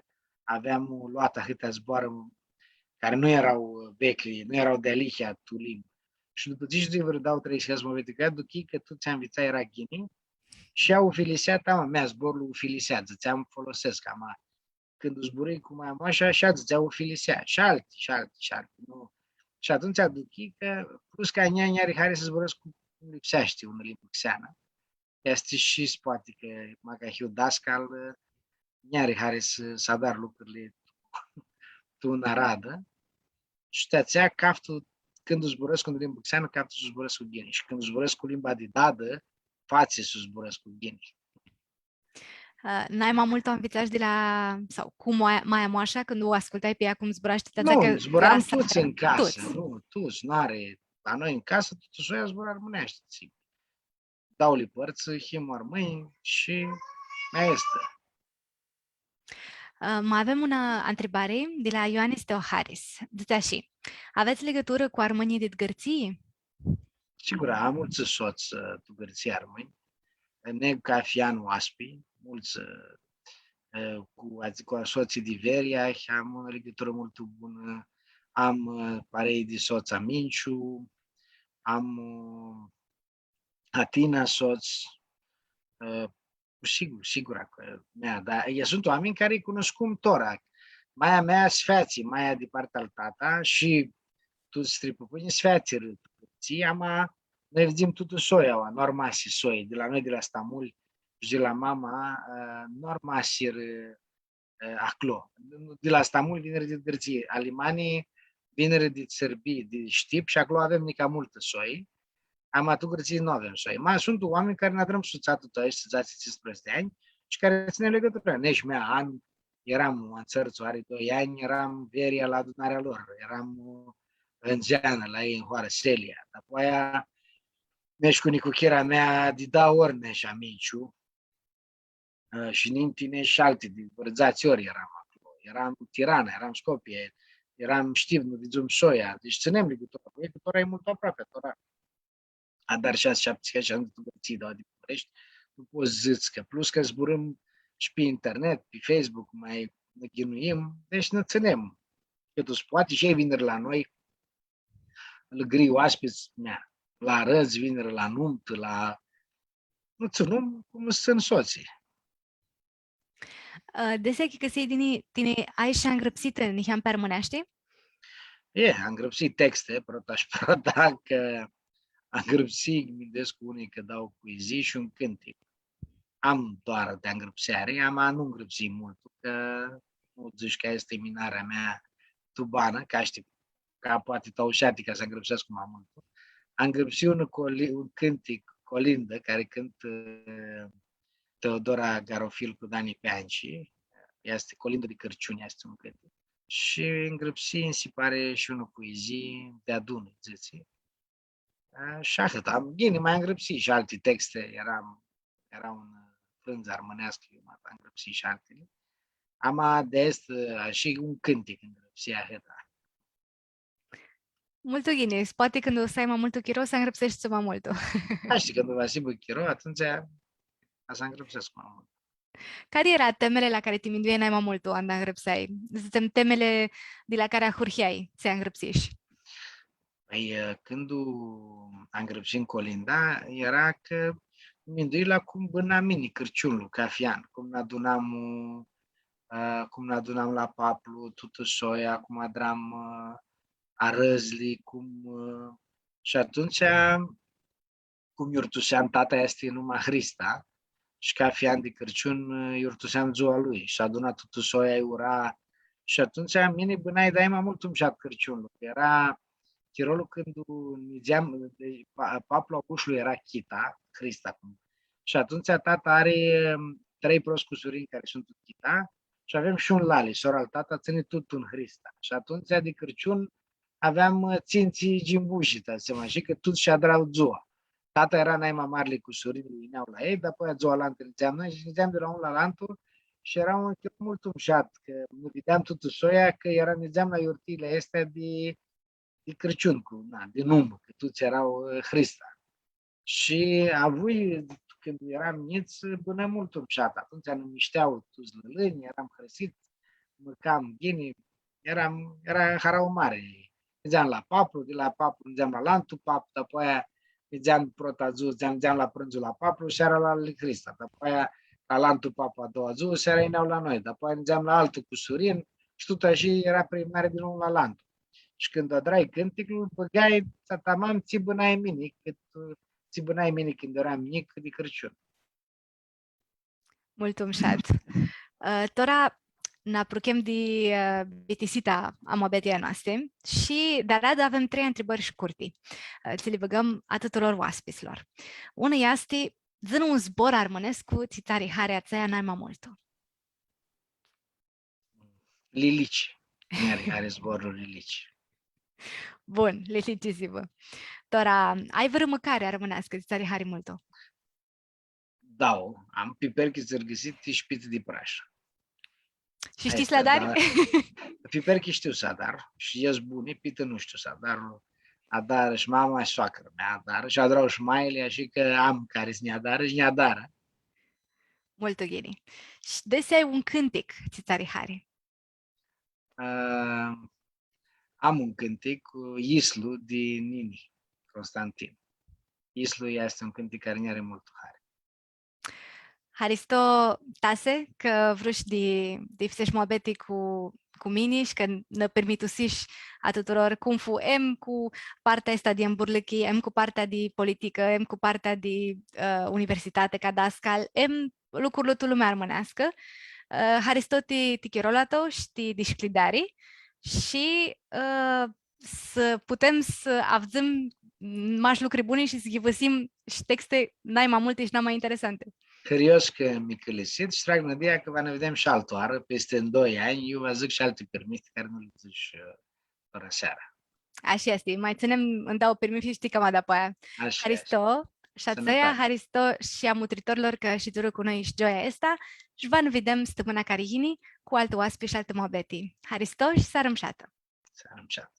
[SPEAKER 2] aveam luat atâtea zboare care nu erau vechi, nu erau de alihia tu limbi. Și după ce îi vă dau 36 mă vede că duchi că tu ți-am vițat era ghini și au filiseat, mea zborul filiseat, ți-am folosesc, ama când zburui cu mai așa, așa ți-au filisea, și alții. Nu? Și atunci aduchi că, plus ca ea are care să zburăsc cu lipsește unul limbă xeană. Este și poate că, măcar eu dascal, are care să dar lucrurile tu în aradă. Și te-ațea caftul, când zburăsc cu limbă xeană, caftul să zburăsc cu ghini. Și când zburăsc cu limba de dadă, fațe să zburăsc cu ghini.
[SPEAKER 1] N-ai mai mult învățat de la, sau cum mai moașa când o ascultai pe ea cum zbura și te
[SPEAKER 2] Nu, zburam toți în casă. Nu, toți, nu are. La noi în casă, totuși ea zbura armânește. Dau-li părți, him armâni și mai este.
[SPEAKER 1] Mai avem o întrebare de la Ioanis Teoharis. Zice așa, aveți legătură cu armânii de gărții?
[SPEAKER 2] Sigur, am mulți soți tu gărții armâni. Neg ca fian oaspi, mulți cu soții de Veria, am o legătură mult bună. am parei de soț Aminciu, am Atina soț, sigur că mea, dar sunt oameni care îi cunoscum tora. Maia mea sfeații, maia de partea al tata și tu stripupâni sfeații râți, ama noi vedem tutu soia, normasi soi, de la noi de la Stamul și de la mama, normasir aclo. De la Stamul vine de gârții, alimanii vine de țărbii, de știp și acolo avem nica multă soi. Am tu gârții nu avem soi. Mai sunt oameni care ne-adrăm suțatul tăi și suțații 15 ani și care ține legătură. Nești mea an, eram în țărțu, are 2 ani, eram veria la adunarea lor, eram în Zeană, la ei în Hoară, Selia. După aia, nești cu nicuchera mea, de da ori nești amiciu, și nintine și alte, de vărzați ori eram acolo. Eram Tirana, eram Scopie, eram Știvnu, de Zum Soia, deci ținem legătura cu ei, că tora e mult aproape, tora. A dar 6-7 și am de gății, de București, nu poți zici că plus că zburăm și pe internet, pe Facebook, mai ne ghinuim, deci ne ținem. Că tu poate și ei vineri la noi, îl gri oaspeți mea, la răzi, vineri la numt, la... Nu ținem cum sunt soții.
[SPEAKER 1] Deseki că sei tine ai și îngrăpsită nihan permânești?
[SPEAKER 2] Am grăpsit texte, prota, că am grăpsit, gândesc cu unii că dau poezii și un cântec. Am doar de îngrăpseare, nu îngrăpsit mult, că nu zici că este minarea mea tubană, ca poate taușati ca să îngrăpsesc mai mult. Am grăpsit un cântec, colindă, care cântă Teodora Garofil cu Dani Peanci, este colindă de Cărciuni, este un cântec. Și îngrăpsi, îmi se pare, și unul poezii de adună, zice. Și atât. Bine, mai îngrăpsi și alte texte, era un frânză armânească, eu m-am îngrăpsi și altele. Am de est și un cântec îngrăpsi, atât.
[SPEAKER 1] Multo gine, poate când o să ai mai multul chiro, să îngrăpsești mai multul.
[SPEAKER 2] Știi, când va fi chiro, atunci a să îngrăpsesc mai mult.
[SPEAKER 1] Care era temele la care te minduie mai multul, anda îngrăpseai? Suntem temele de la care ahurheai, ți-a îngrăpsești.
[SPEAKER 2] Păi, când am îngrăpsit în Colinda, era că mindui la cum bâna mini Cârciunul, Cafian, cum ne adunam la Paplu, tută soia, cum adram arăzli, și atunci, cum iurtuseam tata este numai Hrista, și ca fiind de Crăciun, iurtuseam ziua lui și aduna tută soia, ura, și atunci mine bânai dai mai mult umșat Crăciunul, era chirolul când nigeam, Paplu Acușului era Chita, Hrista, și atunci tata are 3 proscusurini care sunt Chita și avem și un Lali, sora al tata ține tot un Hrista. Și atunci de Crăciun aveam ținții gimbușita, și că tot și adrau ziua. Tata era naima marele cu surii, ineau la ei, dar apoi ziua la întâlneam noi și nigeam de la unul la altul și era un mult umșat, că nu vedeam totul soia, că nigeam la iurtile astea de Crăciun, de numă, că toți erau Hrista. Și avui, când eram mici, până mult umșat. Atunci ne mișteau toți lălâni, eram hrăsit, mâncam ghini, era harau mare. Mergeam la Paplu, de la Paplu mergeam la Lantu Paplu, după aia mergeam protazu, mergeam la prânzul la Paplu, seara la Hrista. După aia la Lantu Paplu a doua zi, seara ineau la noi. După aia mergeam la altul cu Surin și tot așa era primare din nou la Lantu. Și când adrai cântecul, băgai, tatamam, ți bânaie mine, cât ți bânaie mine când eram mic de Crăciun.
[SPEAKER 1] Mult umșat. Tora n-apruchem de bitisita amobetia noastre și de la avem 3 întrebări scurte. Ți le băgăm a tuturor oaspeților. Una este, zână un zbor armonesc cu țitari harea țaia n-ai mai multul.
[SPEAKER 2] Lilici. Are zborul Lilici.
[SPEAKER 1] Bun, litiți-vă. Tora, ai vreo mâncare armânească țitari hari multul?
[SPEAKER 2] Dau, am piperchi zărgăsit și piță de praș.
[SPEAKER 1] Și știi sladari?
[SPEAKER 2] Piperchi știu să adar și ies bune, pită nu știu să adar și mama și soacră mea adar și adrau și maile, așa că am care să ne adară și ne adară.
[SPEAKER 1] Multă ghini. Și desi ai un cântec țitari hari?
[SPEAKER 2] am un cântec cu Islu din Nini, Constantin. Islu este un cântec care ne are mult hare.
[SPEAKER 1] Haristo tase că vrux de fizeš moabeti cu mini și că ne permitusiš a tuturor cum fu cu partea asta de îmburlăchi, cu partea de politică, cu partea de universitate ca dascal, lucrurile tu lumea armânească. Haristo ti chirolato și ti disclidari și să putem să avem mași lucruri bune și să găsim și texte n-ai mai multe și n-ai mai interesante.
[SPEAKER 2] Curios că mi călăsit și trag nădea că ne vedem și altă oară, peste 2 ani, eu vă zic și alte permise care nu le zici fără seara.
[SPEAKER 1] Așa este, mai ținem, îmi dau permis și știi cam după aia.
[SPEAKER 2] Așa este.
[SPEAKER 1] Haristo, și ațăia, Haristo și a mutritorilor că și duru cu noi și joia asta și vă vedem stăpâna Carihini cu altă oaspe și altă mobeti. Haristo și sarăm șată.
[SPEAKER 2] Sarăm șată.